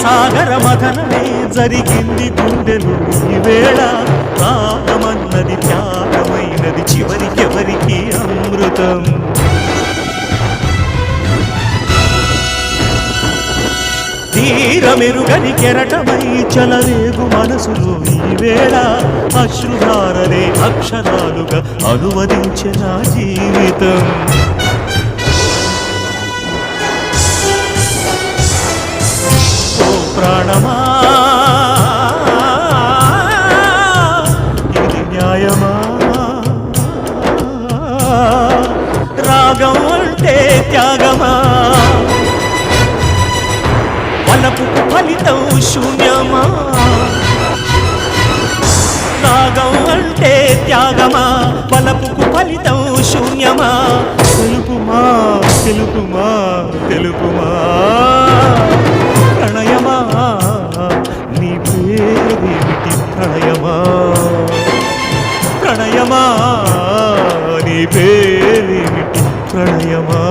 సాగర మథనమే జరిగింది గుండెలు ఈ వేళ కాలమన్నది త్యాగమైనది చివరికెవరికి అమృతం తీరమెరుగని కెరటమై చలరేగు మనసులో ఈ వేళ అశ్రుధారలే అక్షరాలుగా అనువదించే నా జీవితం ప్రాణమా ఇది న్యాయమా రాగం అంటే త్యాగమా వలపుకు ఫలితం శూన్యమా రాగం అంటే త్యాగమా వలపుకు ఫలితం శూన్యమా తెలుపుమా తెలుపుమా తెలుపుమా ప్రణయమా నీ పేరేమిటి ప్రణయమా ప్రణయమా నీ పేరేమిటి ప్రణయమా